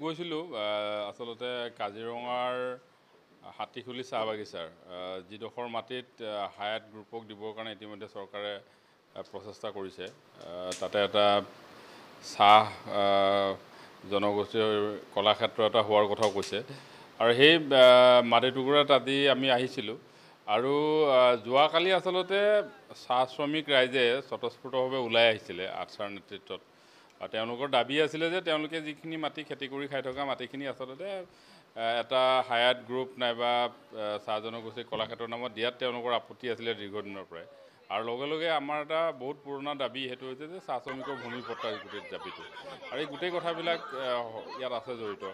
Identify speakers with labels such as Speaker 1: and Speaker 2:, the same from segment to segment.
Speaker 1: গৈছিলোঁ আচলতে কাজিৰঙাৰ হাতীখুলি চাহ বাগিচাৰ যিডোখৰ মাটিত হায়াত গ্ৰুপক দিবৰ কাৰণে ইতিমধ্যে চৰকাৰে প্ৰচেষ্টা কৰিছে। তাতে এটা চাহ জনগোষ্ঠীৰ কলাক্ষেত্ৰ এটা হোৱাৰ কথাও কৈছে আৰু সেই মাটি টুকুৰাত আজি আমি আহিছিলোঁ আৰু যোৱাকালি আচলতে চাহ শ্ৰমিক ৰাইজে স্বতঃস্ফূৰ্তভাৱে ওলাই আহিছিলে আটছাৰ নেতৃত্বত। তেওঁলোকৰ দাবী আছিলে যে তেওঁলোকে যিখিনি মাটি খেতি কৰি খাই থকা মাটিখিনি আচলতে এটা হায়াত গ্ৰুপ নাইবা চাহ জনগোষ্ঠীৰ কলাক্ষেত্ৰৰ নামত দিয়াত তেওঁলোকৰ আপত্তি আছিলে দীৰ্ঘদিনৰ পৰাই। আৰু লগে লগে আমাৰ এটা বহুত পুৰণা দাবী সেইটো হৈছে যে চাহ শ্ৰমিকৰ ভূমি পট্টাৰ গোটেই দাবীটো আৰু এই গোটেই কথাবিলাক ইয়াত আছে জড়িত।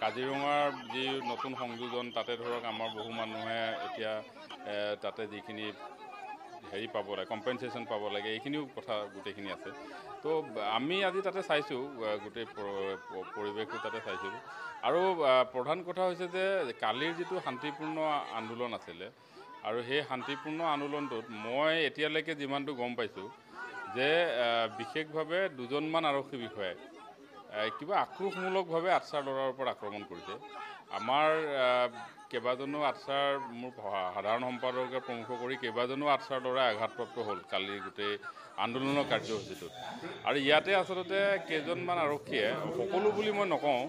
Speaker 1: কাজিৰঙাৰ যি নতুন সংযোজন তাতে ধৰক আমাৰ বহু মানুহে এতিয়া তাতে যিখিনি হেৰি পাব লাগে কম্পেনচেশ্যন পাব লাগে এইখিনিও কথা গোটেইখিনি আছে। তো আমি আজি তাতে চাইছোঁ গোটেই পৰিৱেশটো তাতে চাইছিলোঁ আৰু প্ৰধান কথা হৈছে যে কালিৰ যিটো শান্তিপূৰ্ণ আন্দোলন আছিলে আৰু সেই শান্তিপূৰ্ণ আন্দোলনটোত মই এতিয়ালৈকে যিমানটো গম পাইছোঁ যে বিশেষভাৱে দুজনমান আৰক্ষী বিষয়াই কিবা আক্ৰোশমূলকভাৱে আটছাৰ ল'ৰাৰ ওপৰত আক্ৰমণ কৰিছে। আমাৰ কেইবাজনো আটছাৰ মোৰ সাধাৰণ সম্পাদকে প্ৰমুখ কৰি কেইবাজনো আটছাৰ ল'ৰাই আঘাতপ্ৰাপ্ত হ'ল কালি গোটেই আন্দোলনৰ কাৰ্যসূচীটোত। আৰু ইয়াতে আচলতে কেইজনমান আৰক্ষীয়ে সকলো বুলি মই নকওঁ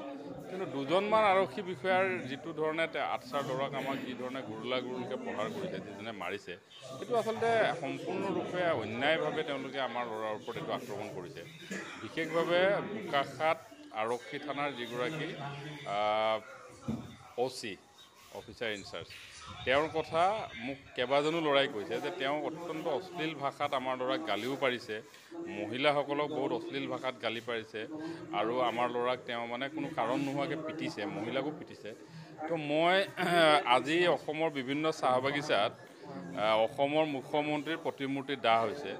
Speaker 1: কিন্তু দুজনমান আৰক্ষী বিষয়াৰ যিটো ধৰণে আটছাৰ ল'ৰাক আমাক যি ধৰণে গুৰুলকৈ প্ৰহাৰ কৰিছে যিজনে মাৰিছে সেইটো আচলতে সম্পূৰ্ণৰূপে অন্যায়ভাৱে তেওঁলোকে আমাৰ ল'ৰাৰ ওপৰত এইটো আক্ৰমণ কৰিছে। বিশেষভাৱে বোকাখাত আৰক্ষী থানাৰ যিগৰাকী OC অফিচাৰ ইনচাৰ্জ তেওঁৰ কথা মোক কেইবাজনো ল'ৰাই কৈছে যে তেওঁ অত্যন্ত অশ্লীল ভাষাত আমাৰ ল'ৰাক গালিও পাৰিছে, মহিলাসকলক বহুত অশ্লীল ভাষাত গালি পাৰিছে আৰু আমাৰ ল'ৰাক তেওঁ মানে কোনো কাৰণ নোহোৱাকৈ পিটিছে, মহিলাকো পিটিছে। তো মই আজি অসমৰ বিভিন্ন চাহ বাগিচাত অসমৰ মুখ্যমন্ত্ৰীৰ প্ৰতিমূৰ্তি দাহ হৈছে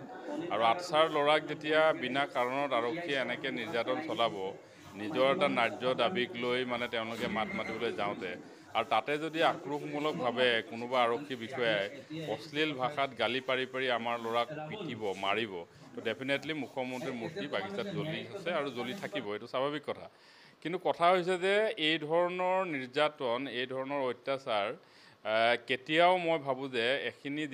Speaker 1: আৰু আটছাৰ ল'ৰাক যেতিয়া বিনা কাৰণত আৰক্ষীয়ে এনেকৈ নিৰ্যাতন চলাব নিজৰ এটা ন্যায্য দাবীক লৈ মানে তেওঁলোকে মাত মাতিবলৈ যাওঁতে আৰু তাতে যদি আক্ৰোশমূলকভাৱে কোনোবা আৰক্ষী বিষয়াই অশ্লীল ভাষাত গালি পাৰি পাৰি আমাৰ ল'ৰাক পিটিব মাৰিব তো ডেফিনেটলি মুখ্যমন্ত্ৰীৰ মূৰ্তি বাগিচাত জ্বলি আছে আৰু জ্বলি থাকিব, এইটো স্বাভাৱিক কথা। কিন্তু কথা হৈছে যে এই ধৰণৰ নিৰ্যাতন এই ধৰণৰ অত্যাচাৰ কেতিয়াও মই ভাবোঁ যে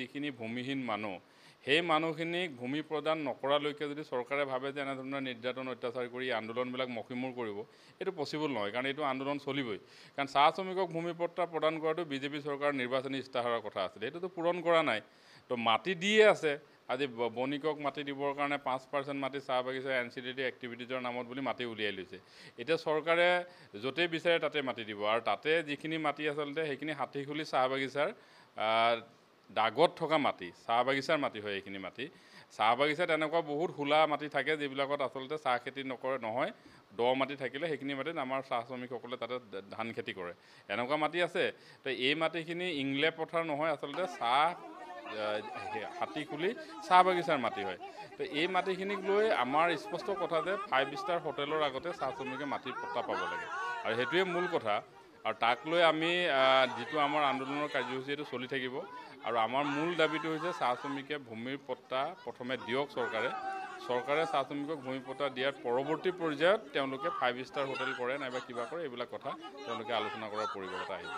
Speaker 1: যিখিনি ভূমিহীন মানুহ সেই মানুহখিনিক ভূমি প্ৰদান নকৰালৈকে যদি চৰকাৰে ভাবে যে এনেধৰণৰ নিৰ্যাতন অত্যাচাৰ কৰি আন্দোলনবিলাক মষিমূৰ কৰিব এইটো পচিবল নহয়, কাৰণ এইটো আন্দোলন চলিবই। কাৰণ চাহ শ্ৰমিকক ভূমি পট্টা প্ৰদান কৰাটো বিজেপি চৰকাৰৰ নিৰ্বাচনী ইস্তাহাৰৰ কথা আছিলে, এইটোতো পূৰণ কৰা নাই। তো মাটি দিয়ে আছে, আজি বণিকক মাটি দিবৰ কাৰণে 5% মাটি চাহ বাগিচাৰ NCDT এক্টিভিটিজৰ নামত বুলি মাটি উলিয়াই লৈছে। এতিয়া চৰকাৰে য'তেই বিচাৰে তাতে মাটি দিব আৰু তাতে যিখিনি মাটি আচলতে সেইখিনি হাতীখুলি চাহ বাগিচাৰ দাগত থকা মাটি, চাহ বাগিচাৰ মাটি হয় এইখিনি মাটি। চাহ বাগিচাত এনেকুৱা বহুত খোলা মাটি থাকে যিবিলাকত আচলতে চাহ খেতি নহয়, দ মাটি থাকিলে সেইখিনি মাটিত আমাৰ চাহ শ্ৰমিকসকলে তাতে ধান খেতি কৰে, এনেকুৱা মাটি আছে। তো এই মাটিখিনি ইংলে পথাৰ নহয়, আচলতে হাতীখুলি চাহ বাগিচাৰ মাটি হয়। তো এই মাটিখিনিক লৈ আমাৰ স্পষ্ট কথা যে 5 ষ্টাৰ হোটেলৰ আগতে চাহ শ্ৰমিকে মাটিৰ পট্টা পাব লাগে আৰু সেইটোৱে মূল কথা। আৰু তাক লৈ আমি যিটো আমাৰ আন্দোলনৰ কাৰ্যসূচী এইটো চলি থাকিব আৰু আমাৰ মূল দাবীটো হৈছে চাহ শ্ৰমিকে ভূমিৰ পট্টা প্ৰথমে দিয়ক চৰকাৰে চাহ শ্ৰমিকক ভূমি পট্টা দিয়াৰ পৰৱৰ্তী পৰ্যায়ত তেওঁলোকে 5 ষ্টাৰ হোটেল কৰে নাইবা কিবা কৰে এইবিলাক কথা তেওঁলোকে আলোচনা কৰাৰ পৰিৱেশ এটা আহিব।